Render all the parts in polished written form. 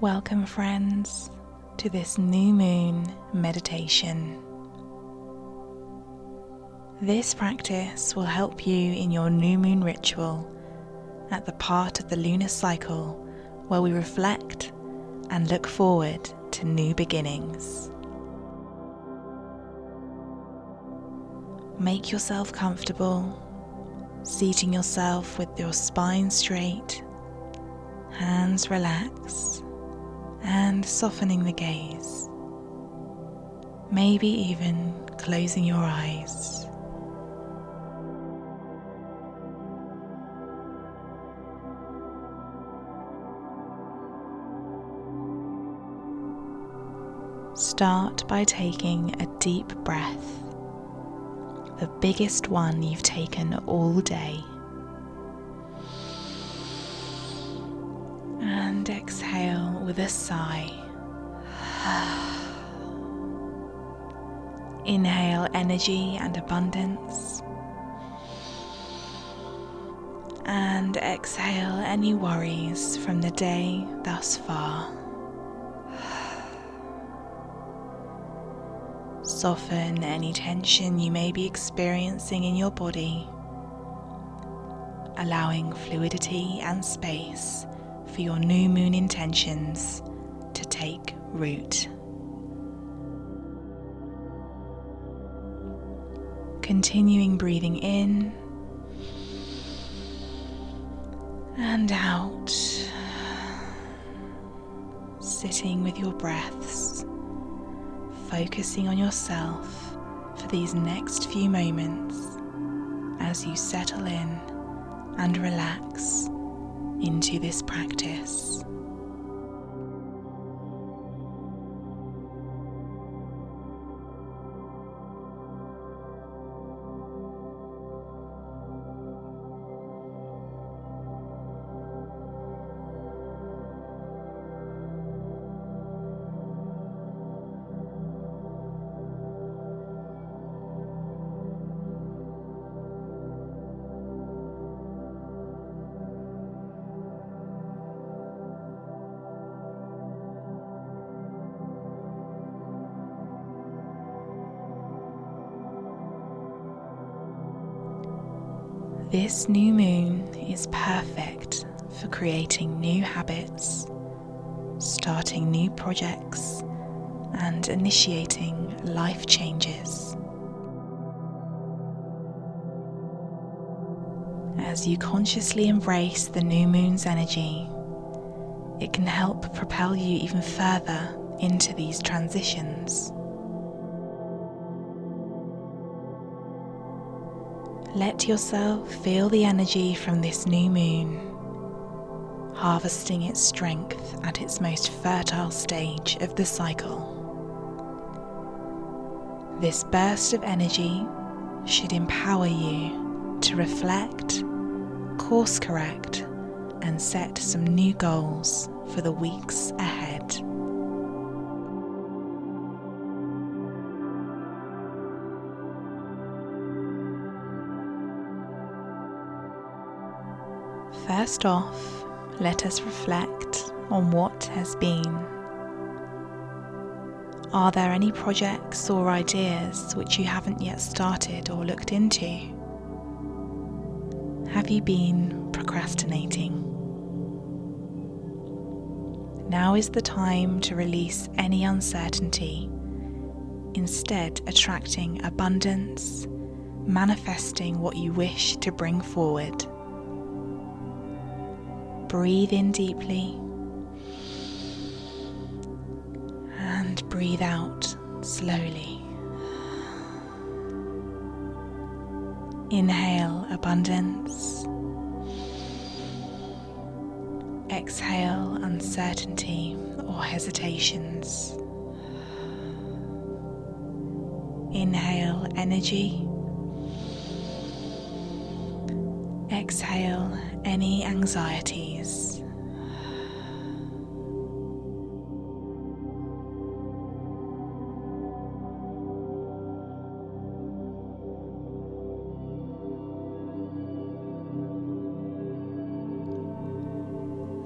Welcome, friends, to this new moon meditation. This practice will help you in your new moon ritual at the part of the lunar cycle where we reflect and look forward to new beginnings. Make yourself comfortable, seating yourself with your spine straight, hands relaxed, and softening the gaze, maybe even closing your eyes. Start by taking a deep breath, the biggest one you've taken all day. And exhale with a sigh. Inhale energy and abundance. And exhale any worries from the day thus far. Soften any tension you may be experiencing in your body, allowing fluidity and space for your new moon intentions to take root. Continuing breathing in and out, sitting with your breaths, focusing on yourself for these next few moments as you settle in and relax into this practice. This new moon is perfect for creating new habits, starting new projects, and initiating life changes. As you consciously embrace the new moon's energy, it can help propel you even further into these transitions. Let yourself feel the energy from this new moon, harvesting its strength at its most fertile stage of the cycle. This burst of energy should empower you to reflect, course correct, and set some new goals for the weeks ahead. First off, let us reflect on what has been. Are there any projects or ideas which you haven't yet started or looked into? Have you been procrastinating? Now is the time to release any uncertainty, instead attracting abundance, manifesting what you wish to bring forward. Breathe in deeply and breathe out slowly. Inhale abundance. Exhale uncertainty or hesitations. Inhale energy. Exhale any anxieties.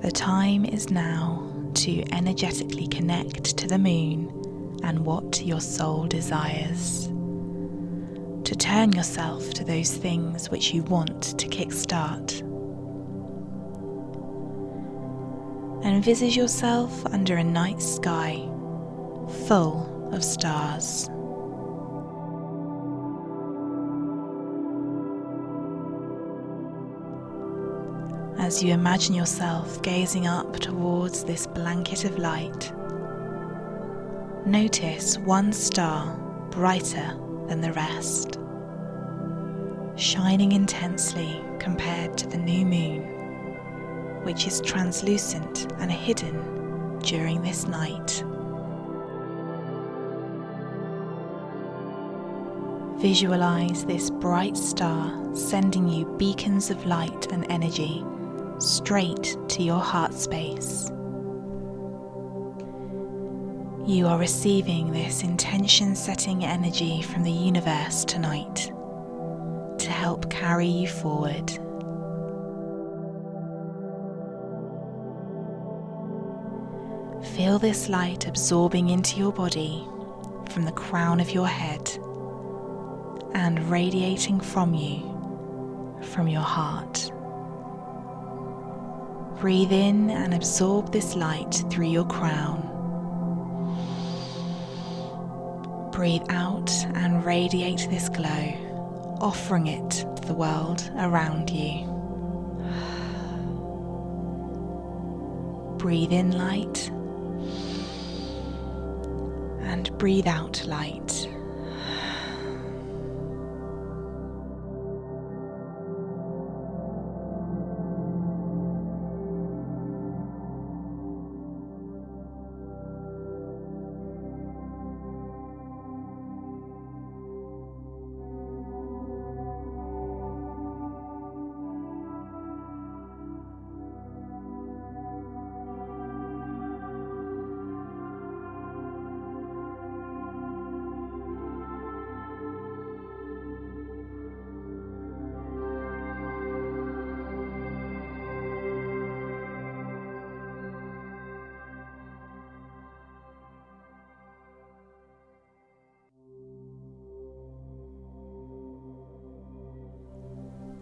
The time is now to energetically connect to the moon and what your soul desires. To turn yourself to those things which you want to kickstart. Envisage yourself under a night sky full of stars. As you imagine yourself gazing up towards this blanket of light, notice one star brighter than the rest, shining intensely compared to the new moon, which is translucent and hidden during this night. Visualize this bright star sending you beacons of light and energy straight to your heart space. You are receiving this intention-setting energy from the universe tonight to help carry you forward. Feel this light absorbing into your body from the crown of your head and radiating from you from your heart. Breathe in and absorb this light through your crown. Breathe out and radiate this glow, offering it to the world around you. Breathe in light and breathe out light.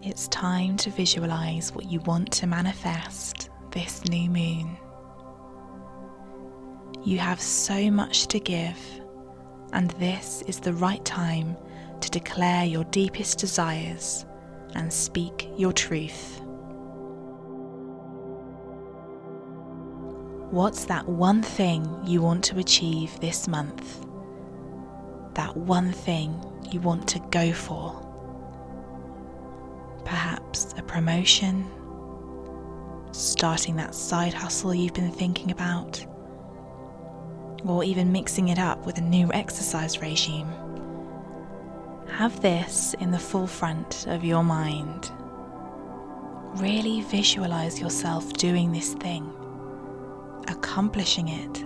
It's time to visualize what you want to manifest this new moon. You have so much to give, and this is the right time to declare your deepest desires and speak your truth. What's that one thing you want to achieve this month? That one thing you want to go for? Perhaps a promotion, starting that side hustle you've been thinking about, or even mixing it up with a new exercise regime. Have this in the forefront of your mind. Really visualize yourself doing this thing, accomplishing it.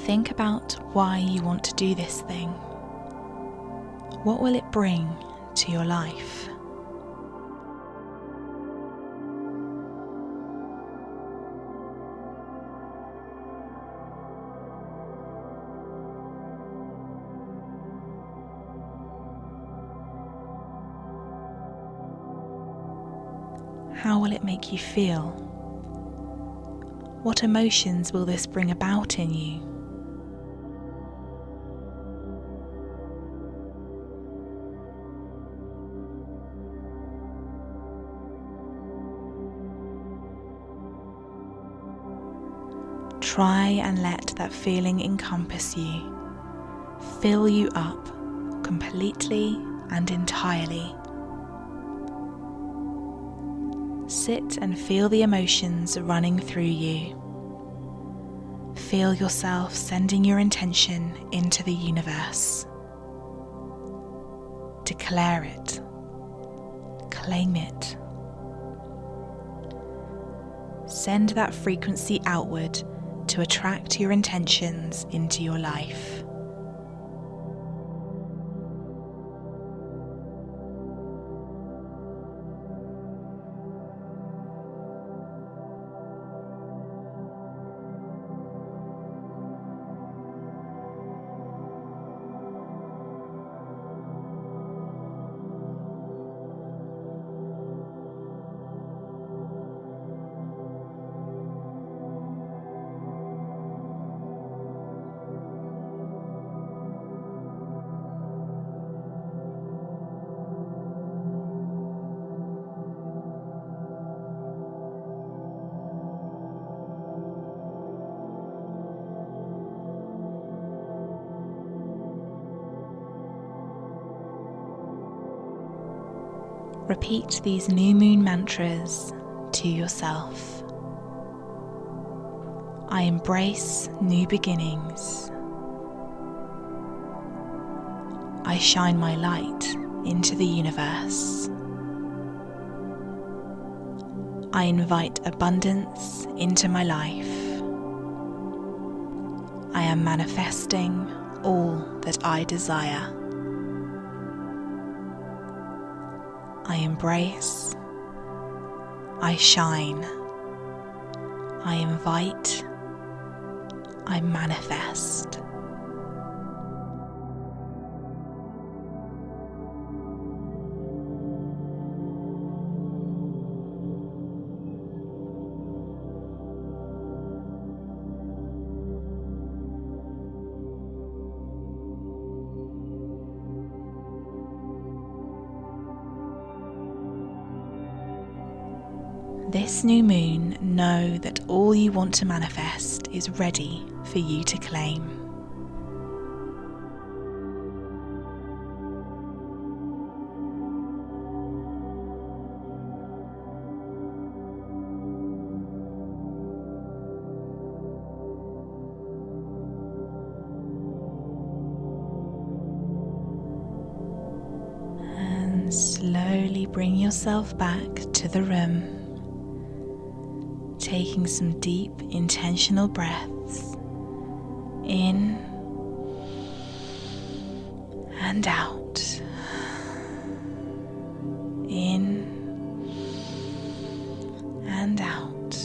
Think about why you want to do this thing. What will it bring to your life? How will it make you feel? What emotions will this bring about in you? Try and let that feeling encompass you, fill you up completely and entirely. Sit and feel the emotions running through you. Feel yourself sending your intention into the universe. Declare it. Claim it. Send that frequency outward to attract your intentions into your life. Repeat these new moon mantras to yourself. I embrace new beginnings. I shine my light into the universe. I invite abundance into my life. I am manifesting all that I desire. I embrace, I shine, I invite, I manifest. This new moon, know that all you want to manifest is ready for you to claim. And slowly bring yourself back to the room. Taking some deep, intentional breaths in and out, in and out.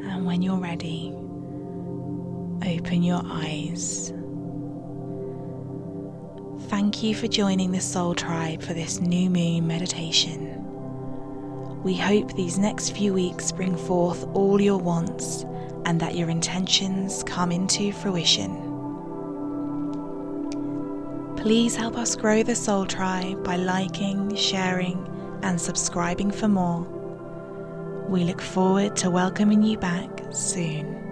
And when you're ready, open your eyes. Thank you for joining the Soul Tribe for this new moon meditation. We hope these next few weeks bring forth all your wants and that your intentions come into fruition. Please help us grow the Soul Tribe by liking, sharing, and subscribing for more. We look forward to welcoming you back soon.